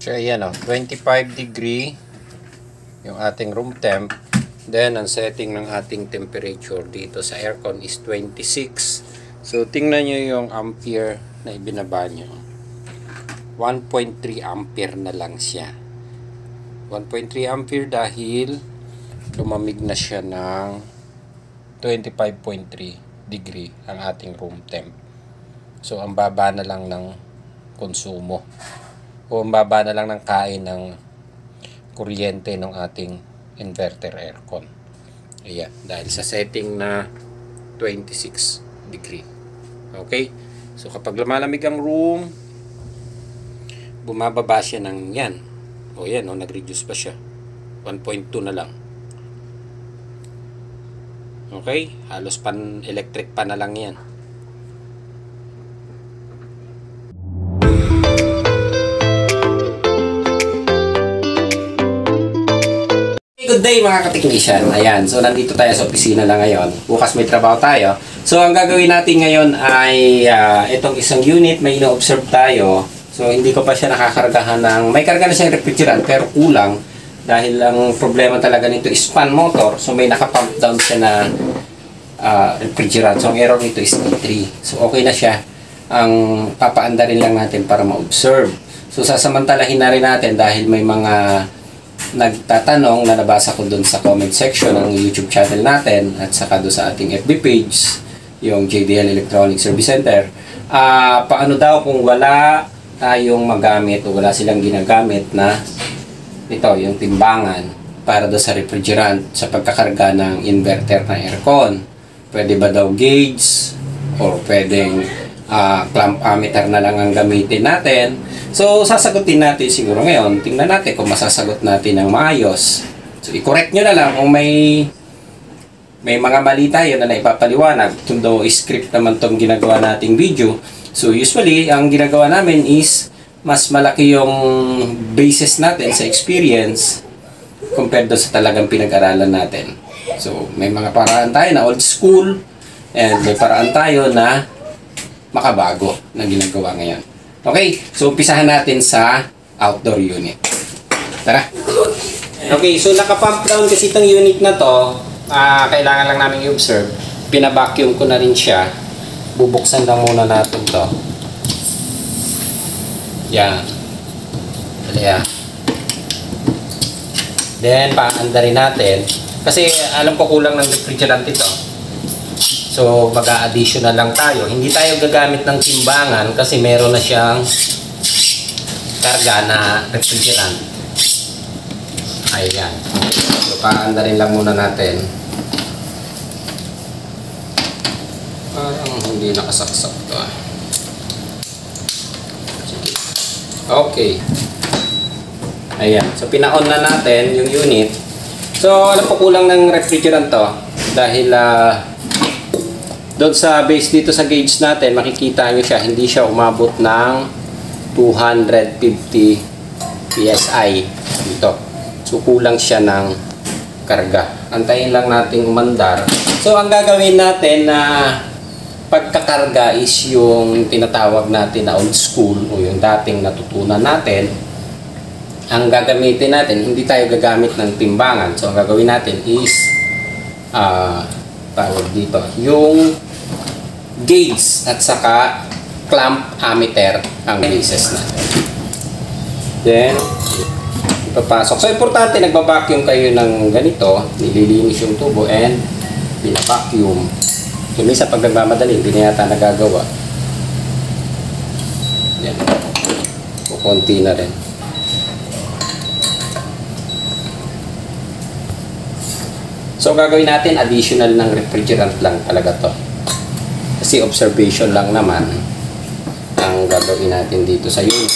So ayan o, 25 degree yung ating room temp. Then ang setting ng ating temperature dito sa aircon is 26. So tingnan nyo yung ampere na ibinaba nyo. 1.3 ampere na lang siya. 1.3 ampere dahil lumamig na siya ng 25.3 degree ang ating room temp. So ang baba na lang ng konsumo o ang baba na lang ng kain ng kuryente ng ating inverter aircon. Ayan, dahil sa setting na 26 degree. Okay? So kapag lumalamig ang room, bumababa siya ng yan. O yan, nag-reduce pa siya. 1.2 na lang. Okay? Halos pan-electric pa na lang yan. Good day mga ka-technician. Ayan, so nandito tayo sa opisina na ngayon. Bukas may trabaho tayo. So ang gagawin natin ngayon ay itong isang unit, may ino-observe tayo. So hindi ko pa siya nakakargahan ng, may karga na siyang refrigerant pero kulang. Dahil ang problema talaga nito is fan motor. So may naka-pump down siya na refrigerant. So ang error nito is E3. So okay na siya. Ang papaanda rin lang natin para ma-observe. So sasamantalahin na rin natin dahil may mga nagtatanong na nabasa ko dun sa comment section ng YouTube channel natin at saka doon sa ating FB page, yung JDL Electronic Service Center. Paano daw kung wala tayong magamit o wala silang ginagamit na ito, yung timbangan para doon sa refrigerant sa pagkakarga ng inverter na aircon. Pwede ba daw gauge o pwedeng clamp ammeter na lang ang gamitin natin? So, sasagutin natin siguro ngayon. Tingnan natin kung masasagot natin ng maayos. So, i-correct nyo na lang kung may mga mali tayo na naipapaliwanag. Though script naman tong ginagawa nating video. So, usually, ang ginagawa namin is mas malaki yung basis natin sa experience compared do sa talagang pinag-aralan natin. So, may mga paraan tayo na old school and may paraan tayo na makabago na ginagawa ngayon. Okay, so umpisahan natin sa outdoor unit. Tara! Okay, so naka-pump down kasi itong unit na to. Kailangan lang namin i-observe. Pina-vacuum ko na rin siya. Bubuksan lang muna natin to. Yan. Yan. Then, paanda rin natin. Kasi alam ko kulang ng refrigerant ito. So, mag-a-additional lang tayo. Hindi tayo gagamit ng timbangan kasi meron na siyang karga na refrigerant. Ayan. So, paanda rin lang muna natin. Parang hindi nakasaksak ito. Okay. Ayan. So, pina-on na natin yung unit. So, alam po kulang ng refrigerant to. Dahil, doon sa base dito sa gauge natin, makikita nyo siya, hindi siya umabot ng 250 PSI dito. So, kulang siya ng karga. Antayin lang natin umandar. So, ang gagawin natin na pagkakarga is yung tinatawag natin na old school o yung dating natutunan natin. Ang gagamitin natin, hindi tayo gagamit ng timbangan. So, ang gagawin natin is tawag dito, yung gauge at saka clamp ammeter ang basis natin. Then, ipapasok. So, importante, nagba-vacuum kayo ng ganito, nililinis yung tubo and bina-vacuum. So, minsan pag nagmamadali, hindi na yata nagagawa. Yan. O, konti na rin. So, gagawin natin, additional ng refrigerant lang talaga to. Kasi observation lang naman ang gagawin natin dito sa unit.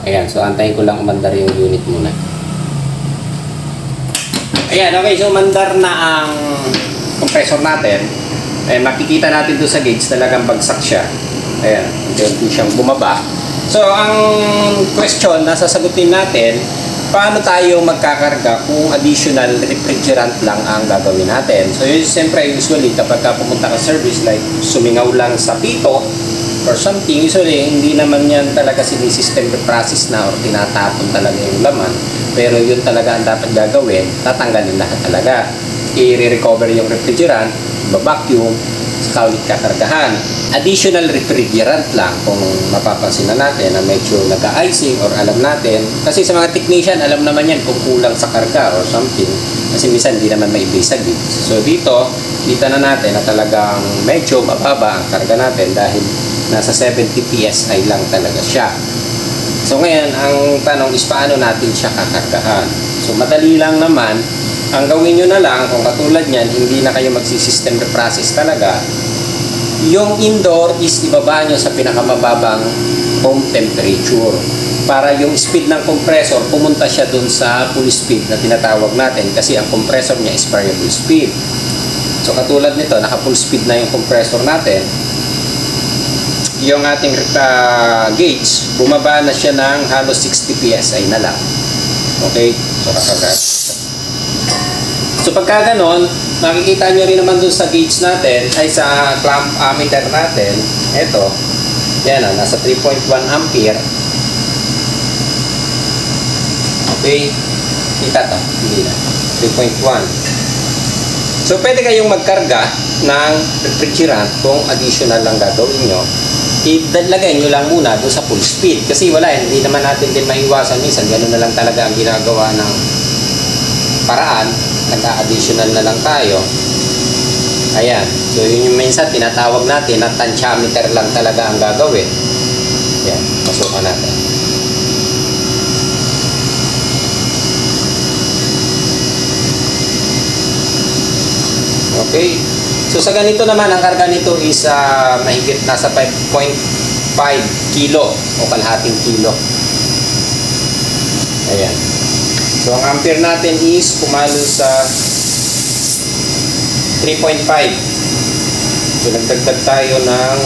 Ayan, so antayin ko lang umandar yung unit muna. Ayan, okay, so umandar na ang compressor natin. Ayan, makikita natin doon sa gauge, talagang bagsak siya. Ayan, hindi siyang bumaba. So, ang question na sasagutin natin, paano tayo magkakarga kung additional refrigerant lang ang gagawin natin? So, yun, siyempre, usually, kapag pumunta ka service, like sumingaw lang sa pito, or something, usually hindi naman yan talaga sinisystem process na or tinatapon talaga yung laman, pero yun talaga ang dapat gagawin, tatanggalin lahat talaga, i-recover yung refrigerant, vacuum, saka ulit kakargahan. Additional refrigerant lang kung mapapansin na natin na medyo nag-icing or alam natin, kasi sa mga technician alam naman yan kung kulang sa karga or something, kasi minsan hindi naman may base goods. So dito, kita na natin na talagang medyo mababa ang karga natin dahil nasa 70 PSI lang talaga siya. So ngayon, ang tanong is paano natin siya kakargahan? So madali lang naman, ang gawin nyo na lang, kung katulad nyan, hindi na kayo magsisystem reprocess talaga, yung indoor is ibaba nyo sa pinakamababang home temperature para yung speed ng compressor pumunta siya dun sa full speed na tinatawag natin, kasi ang compressor niya is variable speed. So katulad nito, naka full speed na yung compressor natin, yung ating gauge bumaba na siya ng halos 60 PSI na lang. Okay, so kakagat. So pagka ganon, makikita nyo rin naman dun sa gauge natin, ay sa clamp ammeter natin, eto, yan o, nasa 3.1 ampere. Okay, kita to, hindi na, 3.1. So pwede kayong magkarga ng refrigerant kung additional lang gagawin nyo. Ilagay nyo lang muna dun sa full speed, kasi wala, hindi naman natin din maiwasan minsan, gano'n na lang talaga ang ginagawa ng paraan, nag-additional na lang tayo. Ayan, so yun yung minsan tinatawag natin na tensiometer lang talaga ang gagawin. Ayan, pasukan natin. Okay, so sa ganito naman, ang karga nito is mahigit nasa 5.5 kilo o kalahating kilo. Ayan. So ang ampere natin is pumalo sa 3.5. So nagdagdag tayo ng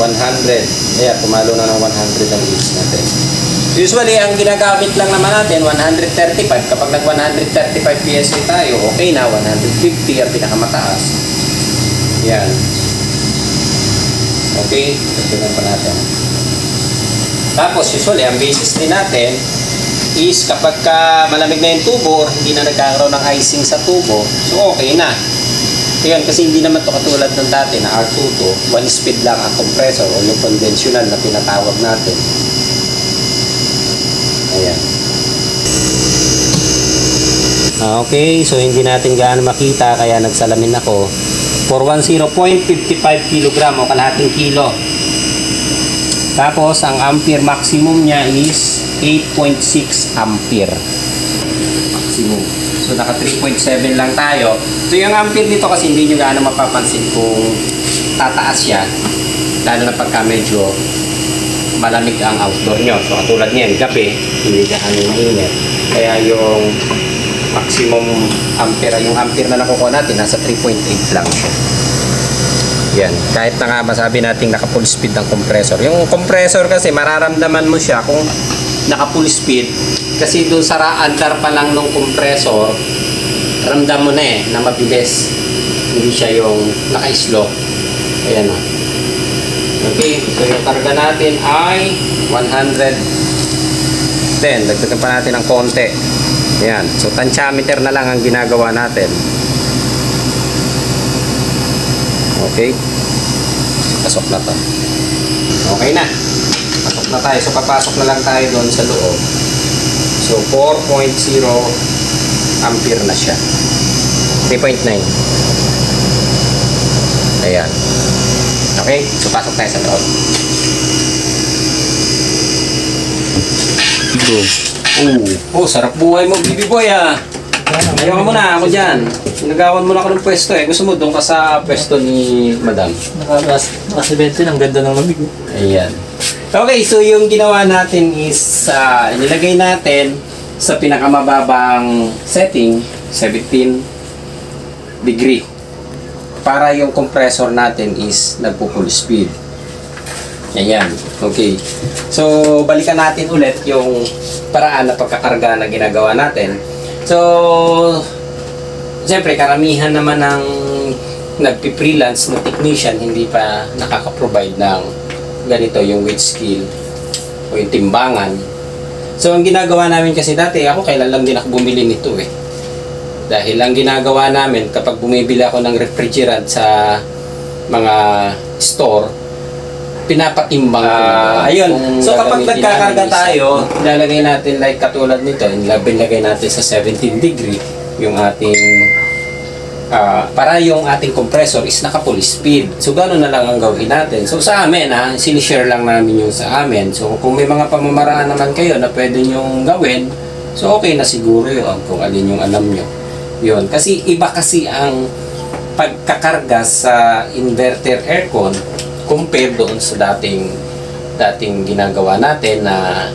100. Ayan, pumalo na ng 100 ang gauge natin. So usually, ang ginagamit lang naman natin, 135. Kapag nag 135 PSI tayo, okay na, 150 ang pinakamataas. Ayan. Okay, tignan pa natin. Tapos usually, ang basis din natin is kapag malamig na yung tubo or hindi na nagkakaroon ng icing sa tubo, so okay na. Ayan, kasi hindi naman to katulad ng dati na R22, one speed lang ang compressor o yung conventional na tinatawag natin. Ayan. Okay, so hindi natin gaano makita kaya nagsalamin ako. 410.55 kg o kalahating kilo. Tapos ang ampere maximum niya is 8.6 ampere maximum. So naka 3.7 lang tayo. So yung ampere dito kasi hindi nyo gaano mapapansin kung tataas siya, lalo na pagka medyo malamig ang outdoor nyo. So katulad niyan, gabi, hindi gaano mainit. Kaya yung maximum ampere, yung ampere na nakukuha natin, nasa 3.8 lang siya. Yan, kahit na nga masabi natin naka full speed ng compressor. Yung compressor kasi mararamdaman mo siya kung naka full speed, kasi doon sa andar pa lang ng compressor, ramdam mo na na mabilis. Hindi siya yung naka-slow. Ayan o. Okay, so yung karga natin ay 110. Dagdagan pa natin ng konti. Ayan, so tensiometer na lang ang ginagawa natin. Okay, pasok na to. Okay na, pasok na tayo. So papasok na lang tayo doon sa loob. So 4.0 ampere na siya, 3.9. Ayan. Okay, so pasok tayo sa loob. Oh, sarap buhay mo, baby boy ah. Ayaw mo na, ako dyan. Nagawan mo na ako ng pwesto eh. Gusto mo doon ka sa pwesto ni Madam? Naka-17, ang ganda ng lamig. Ayan. Okay, so yung ginawa natin is nilagay natin sa pinakamababang setting, 17 degree. Para yung compressor natin is nagpo-full speed. Ayan. Okay. So, balikan natin ulit yung paraan na pagkakarga na ginagawa natin. So, siyempre, karamihan naman ng nagpi-freelance na technician, hindi pa nakaka-provide ng ganito yung weight scale o yung timbangan. So ang ginagawa namin kasi dati, ako kailan lang din ako bumili nito eh. Dahil ang ginagawa namin kapag bumibili ako ng refrigerant sa mga store, pinapatimbang ko. Ayun. So kapag nagkakarga tayo, ilalagay natin like katulad nito, ilagay natin sa 17 degree yung ating para yung ating compressor is naka full speed. So gano'n na lang ang gawin natin. So sa amin sinishare lang namin yung sa amin. So kung may mga pamamaraan naman kayo na pwede nyong gawin, so okay na siguro yun kung alin yung alam nyo. Yun. Kasi iba kasi ang pagkakarga sa inverter aircon compared doon sa dating ginagawa natin na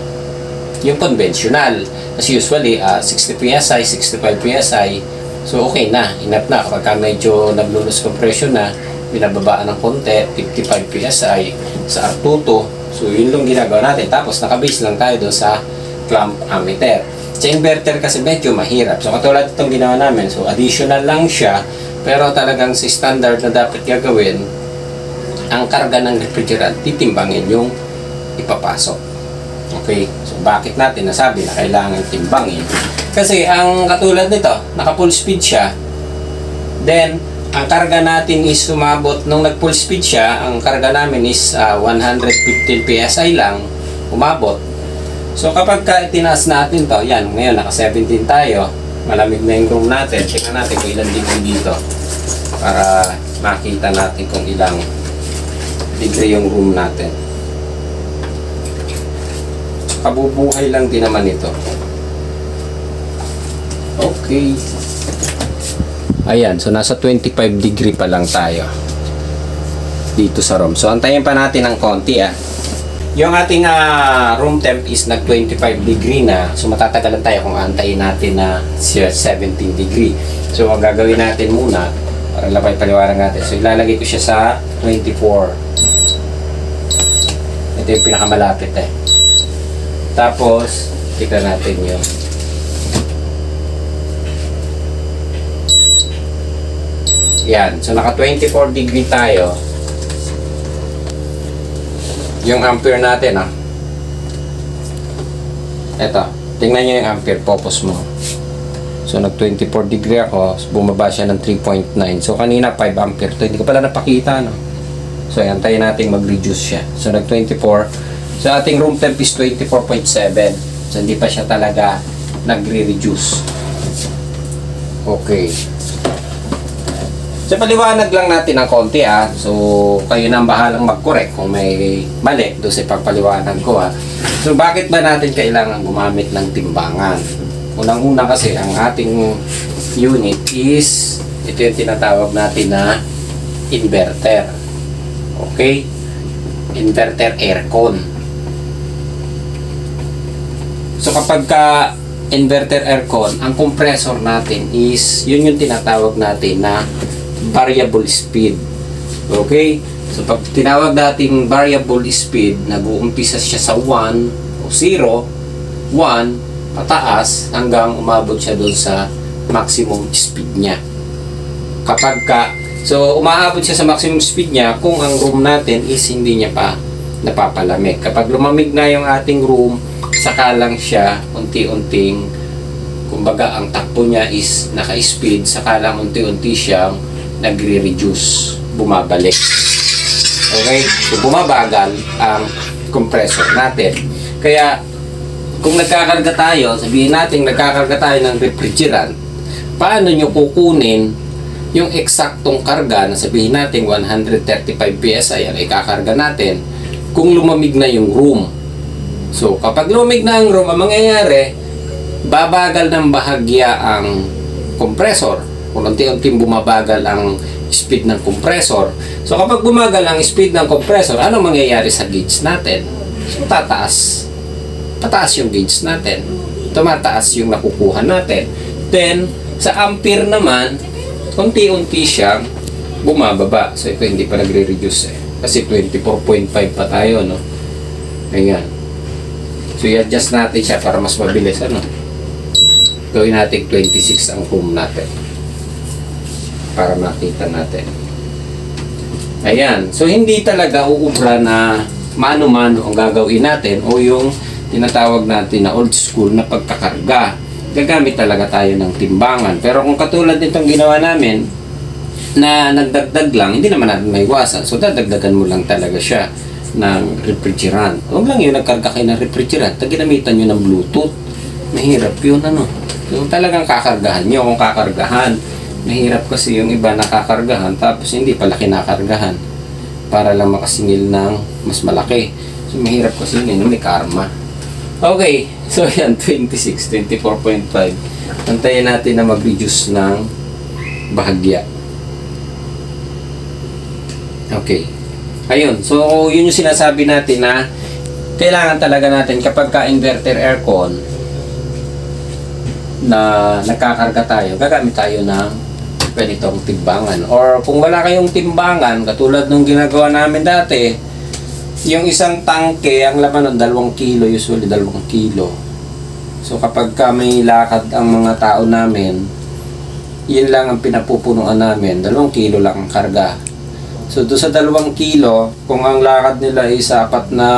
yung conventional. Kasi usually 60 PSI, 65 PSI, so okay na, enough na. Kapag medyo nag-lose compression na, binababaan ng konti, 55 PSI sa R22, so yun lang ginagawa natin. Tapos nakabase lang tayo doon sa clamp ammeter. Sa inverter kasi medyo mahirap. So katulad itong ginawa namin, so additional lang siya, pero talagang si standard na dapat gagawin, ang karga ng refrigerant, titimbangin yung ipapasok. Okay? So bakit natin nasabi na kailangan timbangin? Kasi ang katulad nito, naka full speed siya, then ang karga natin is sumabot, nung nag full speed siya, ang karga namin is 115 PSI lang, umabot. So kapag tinaas natin to, yan, ngayon naka 17 tayo, malamig na yung room natin, tingnan natin kung ilang degree dito para makita natin kung ilang degree yung room natin. Kabubuhay lang din naman ito. Okay. Ayan, so nasa 25 degree pa lang tayo dito sa room. So antayin pa natin ng konti Yung ating room temp is nag 25 degree na. So matatagalan tayo kung antayin natin na 17 degree. So ang gagawin natin muna para labay paliwanag natin. So ilalagay ko siya sa 24. Ito yung pinakamalapit Tapos tignan natin yung yan. So naka 24 degree tayo. Yung ampere natin eto, tingnan nyo yung ampere, focus mo. So nag 24 degree ako, bumaba siya ng 3.9. So kanina 5 ampere to, hindi ko pala napakita So antayin natin mag-reduce siya. So nag 24. So ating room temp is 24.7. So hindi pa siya talaga nagre-reduce. Okay. So paliwanag lang natin ng konti So kayo na ang bahalang mag-correct kung may mali doon sa pagpaliwanag ko So bakit ba natin kailangan gumamit ng timbangan? Unang-una kasi ang ating unit is ito yung tinatawag natin na inverter. Okay? Inverter aircon. So kapag inverter aircon, ang compressor natin is yun yung tinatawag natin na variable speed. Okay? So pag tinawag natin variable speed, nag-uumpisa siya sa 1 o 0, 1 pataas hanggang umabot siya doon sa maximum speed niya. So umaabot siya sa maximum speed niya kung ang room natin is hindi niya pa napapalamig. Kapag lumamig na yung ating room, saka lang siya unti-unting, kumbaga ang takbo niya is naka-speed, saka lang unti-unti siyang nagre-reduce, bumabalik. Okay? So bumabagal ang compressor natin. Kaya kung nagkakarga tayo, sabihin natin nagkakarga tayo ng refrigerant, paano nyo kukunin yung eksaktong karga na sabihin natin 135 PSI ang ikakarga natin kung lumamig na yung room? So kapag lumamig na ang room, ang mangyayari, babagal ng bahagya ang compressor. Kung unti-unting bumabagal ang speed ng compressor. So kapag bumagal ang speed ng compressor, ano mangyayari sa gauge natin? So tataas. Tataas yung gauge natin. Tumataas yung nakukuha natin. Then, sa ampere naman, unti-unti siyang bumababa. So ito hindi pa nagre-reduce Kasi 24.5 pa tayo, no? Ayan. So i-adjust natin siya para mas mabilis, Gawin natin 26 ang room natin para makita natin. Ayan. So, hindi talaga uubra na mano-mano ang gagawin natin o yung tinatawag natin na old school na pagkakarga. Gagamit talaga tayo ng timbangan. Pero kung katulad nitong ginawa namin, na nagdagdag lang, hindi naman natin maiwasan. So, dadagdagan mo lang talaga siya ng refrigerant. Huwag lang yun, nagkarga kayo ng refrigerant. Ginamitan nyo ng Bluetooth. Mahirap yun, ano. Yung talagang kakargahan nyo, kung kakargahan. Mahirap kasi yung iba nakakargahan, tapos hindi pala kinakargahan. Para lang makasingil ng mas malaki. So, mahirap kasi yun, may karma. Okay, so yan, 26, 24.5. Antayin natin na mag-reduce ng bahagya. Okay. Ayun, so yun yung sinasabi natin na kailangan talaga natin kapag ka-inverter aircon na nagkakarga tayo, gagamit tayo ng ganitong timbangan. Or kung wala kayong timbangan, katulad nung ginagawa namin dati, yung isang tangke, ang laman ng 2 kilo, usually 2 kilo. So kapag may lakad ang mga tao namin, yun lang ang pinapupunuan namin, 2 kilo lang ang karga. So doon sa 2 kilo, kung ang lakad nila ay sa 4 na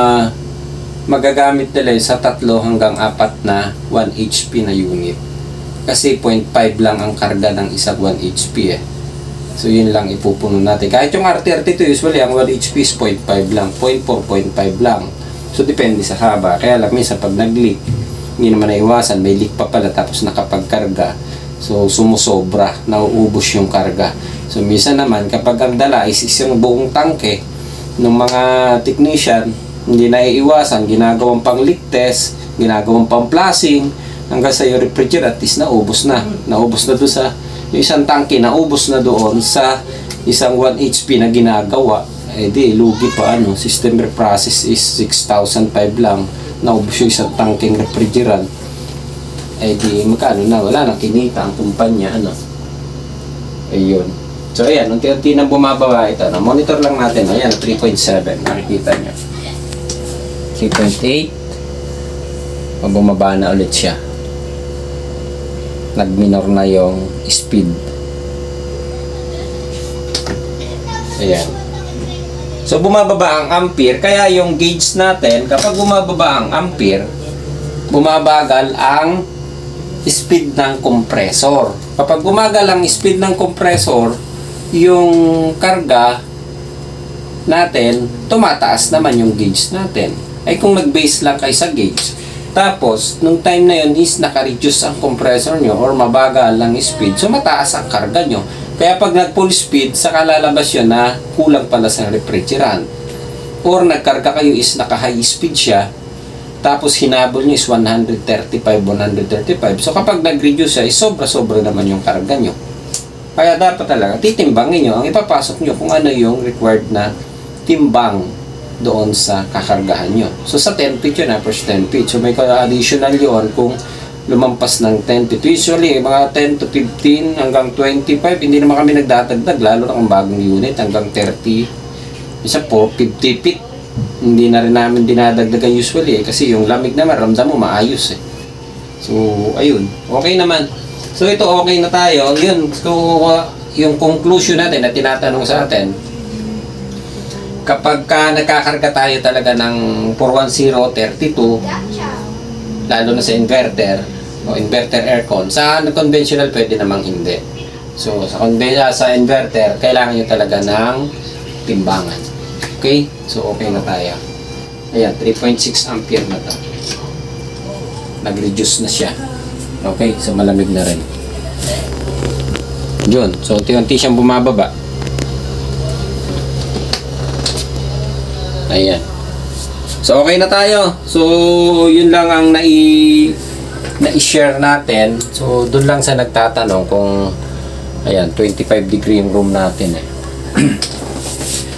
magagamit nila ay sa 3 hanggang 4 na 1 HP na unit. Kasi 0.5 lang ang karga ng isang 1 HP eh. So yun lang ipupuno natin. Kahit yung R32 usually ang 1 HP is 0.5 lang, 0.4, 0.5 lang. So depende sa haba. Kaya lang minsan pag nag-leak, hindi naman naiwasan, may leak pa pala tapos nakapagkarga. So sumusobra, nauubos yung karga. So minsan naman kapag ang dala is isang buong tangke ng mga technician, hindi na iiwasan, ginagawang pang leak test, ginagawang pang flushing, hanggang sa yung refrigerant is naubos na. Naubos na doon sa yung isang tangke, naubos na doon sa isang 1 HP na ginagawa. Eh di, lugi pa ano, system reprocess is 6,500 lang. Naubos yung isang tangkeng refrigerant. Eh di, magkano na, wala nang kinita ang kumpanya, ano. Ayun. So ayan, unti-unti nang bumababa ito. Na monitor lang natin, ayan, 3.7, nakikita nyo. 3.8. Bumaba na ulit siya. Nag-minor na yung speed. Ayan. So bumababa ang ampere, kaya yung gauge natin, kapag bumababa ang ampere, bumabagal ang speed ng compressor. Kapag bumagal ang speed ng compressor, yung karga natin, tumataas naman yung gauge natin. Ay kung nag-base lang kayo sa gauge, tapos, nung time na yun is naka-reduce ang compressor nyo or mabagal lang speed, so mataas ang karga nyo. Kaya pag nag-full speed, saka lalabas yun na kulang pala sa refrigerant. Or nagkarga kayo is naka-high speed siya, tapos hinabol nyo is 135, 135. So kapag nag-reduce siya, is sobra-sobra naman yung karga nyo. Kaya dapat talaga, titimbangin nyo, ang ipapasok nyo kung ano yung required na timbang doon sa kakargahan nyo. So sa 10 feet yun, first 10 feet. So may additional yun kung lumampas ng 10 feet. Usually, mga 10 to 15 hanggang 25, hindi naman kami nagdadagdag, lalo na ang bagong unit hanggang 30. Isa po, 50 feet. Hindi na rin namin dinadagdagan usually kasi yung lamig naman, ramdam mo, maayos eh. So, ayun. Okay naman. So ito, okay na tayo. Yun, so yung conclusion natin na tinatanong sa atin, kapag nagkakarga tayo talaga ng 41032, lalo na sa inverter o inverter aircon, sa conventional pwede namang hindi. So sa inverter, kailangan nyo talaga ng timbangan. Okay? So okay na tayo. Ayan, 3.6 ampere na to. Nag-reduce na siya. Okay? So malamig na rin. Yun. So unti-unti siyang bumababa. Ayan. So okay na tayo. So yun lang ang na-share natin. So doon lang sa nagtatanong kung ayan, 25 degree yung room natin eh.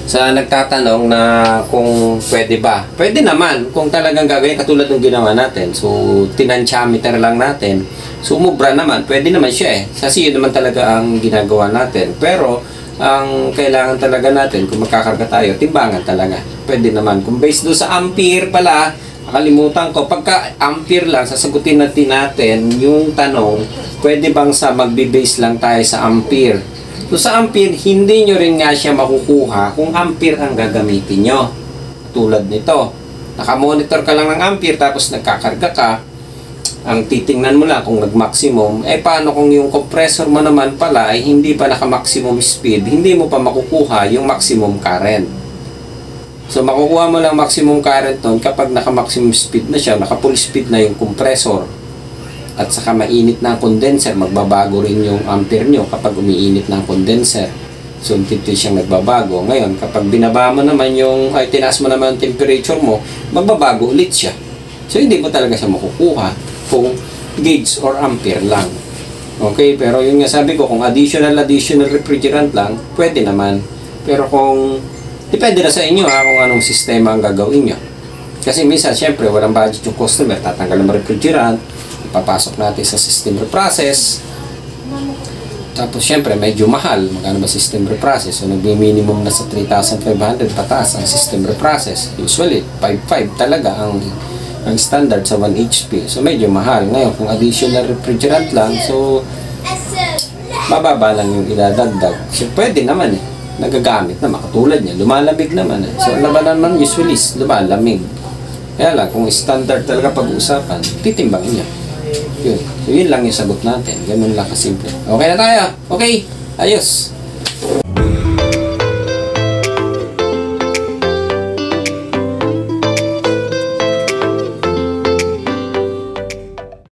Sa nagtatanong na kung pwede ba. Pwede naman kung talagang gagawin katulad ng ginawa natin. So tinantiometer lang natin. So umubra naman, pwede naman siya eh. Kasi yun naman talaga ang ginagawa natin. Pero ang kailangan talaga natin kung magkakarga tayo, timbangan talaga. Pwede naman. Kung based doon sa ampere pala, nakalimutan ko, pagka ampere lang, sasagutin natin yung tanong, pwede bang sa magbe-base lang tayo sa ampere? So sa ampere, hindi nyo rin nga siya makukuha kung ampere ang gagamitin nyo. Tulad nito, nakamonitor ka lang ng ampere tapos nagkakarga ka, ang titingnan mo lang kung nag-maximum, paano kung yung compressor mo naman pala ay hindi pa naka-maximum speed, hindi mo pa makukuha yung maximum current. So makukuha mo lang maximum current nun kapag naka-maximum speed na siya, naka-full speed na yung compressor. At saka mainit na ang condenser, magbabago rin yung ampere nyo kapag umiinit na ang condenser. So unti-unti siyang nagbabago. Ngayon, kapag binaba mo naman tinaas mo naman yung temperature mo, magbabago ulit siya. So hindi mo talaga siya makukuha kung gauge or ampere lang. Okay, pero yun nga sabi ko, kung additional refrigerant lang, pwede naman. Pero kung, depende na sa inyo kung anong sistema ang gagawin nyo. Kasi minsan, syempre, walang budget yung customer, tatanggal ng refrigerant, ipapasok natin sa system reprocess. Tapos syempre medyo mahal, magkano ba system reprocess? So nagbi-minimum na sa 3,500 pataas ang system reprocess. Usually 5.5 talaga ang standard sa 1 HP. So medyo mahal. Ngayon kung additional refrigerant lang, so mababa lang yung idadagdag. So pwede naman nagagamit na makatulad niya, lumalamig naman So ang labanan naman usually is lumalamig. Kaya lang kung standard talaga pag-uusapan, titimbangin niya. Yun. So, yun lang yung sagot natin. Ganun lang kasimple. Okay na tayo. Okay. Ayos.